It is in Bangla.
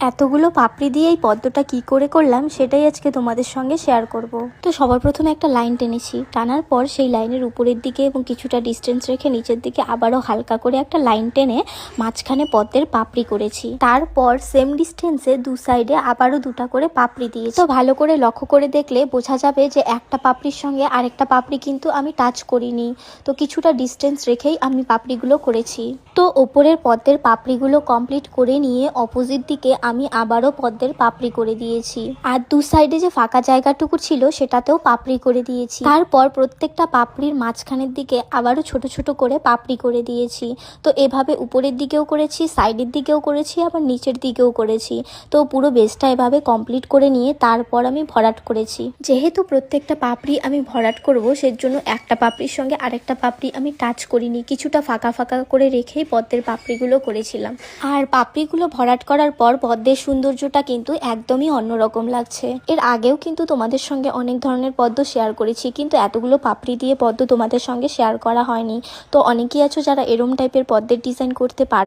এতগুলো পাপড়ি দিয়ে এই পদ্মটা কি করে করলাম সেটাই আজকে তোমাদের সঙ্গে শেয়ার করব। তো সবার প্রথমে একটা লাইন টেনেছি, টানার পর সেই লাইনের উপরের দিকে এবং কিছুটা ডিস্টেন্স রেখে নিচের দিকে আবারও হালকা করে একটা লাইন টেনে মাঝখানে পদ্মের পাপড়ি করেছি। তারপর সেম ডিস্টেন্সে দু সাইডে আবারও দুটা করে পাপড়ি দিয়েছি। তো ভালো করে লক্ষ্য করে দেখলে বোঝা যাবে যে একটা পাপড়ির সঙ্গে আরেকটা পাপড়ি কিন্তু আমি টাচ করিনি, তো কিছুটা ডিস্টেন্স রেখেই আমি পাপড়িগুলো করেছি। তো ওপরের পদ্মের পাপড়িগুলো কমপ্লিট করে নিয়ে অপোজিট দিকে আমি আবারও পদ্মের পাপড়ি করে দিয়েছি, আর দু সাইডে যে ফাঁকা জায়গাটুকু ছিল সেটাতেও পাপড়ি করে দিয়েছি। তারপর প্রত্যেকটা পাপড়ির মাঝখানের দিকে আবারও ছোট ছোট করে পাপড়ি করে দিয়েছি। তো এভাবে উপরের দিকেও করেছি, সাইডের দিকেও করেছি, আবার নিচের দিকেও করেছি। তো পুরো বেসটা এভাবে কমপ্লিট করে নিয়ে তারপর আমি ভরাট করেছি। যেহেতু প্রত্যেকটা পাপড়ি আমি ভরাট করব, সেজন্য একটা পাপড়ির সঙ্গে আরেকটা পাপড়ি আমি টাচ করিনি, কিছুটা ফাঁকা ফাঁকা করে রেখেই পদ্মের পাপড়িগুলো করেছিলাম। আর পাপড়িগুলো ভরাট করার পর পদ্মের সৌন্দর্যটা কিন্তু একদমই অন্যরকম লাগছে। এর আগেও কিন্তু তোমাদের সঙ্গে অনেক ধরনের পদ্ম শেয়ার করেছি, কিন্তু এতগুলো পাপড়ি দিয়ে পদ্ম তোমাদের সঙ্গে শেয়ার করা হয়নি। তো অনেকেই আছো যারা এরম টাইপের পদ্মের ডিজাইন করতে পারো।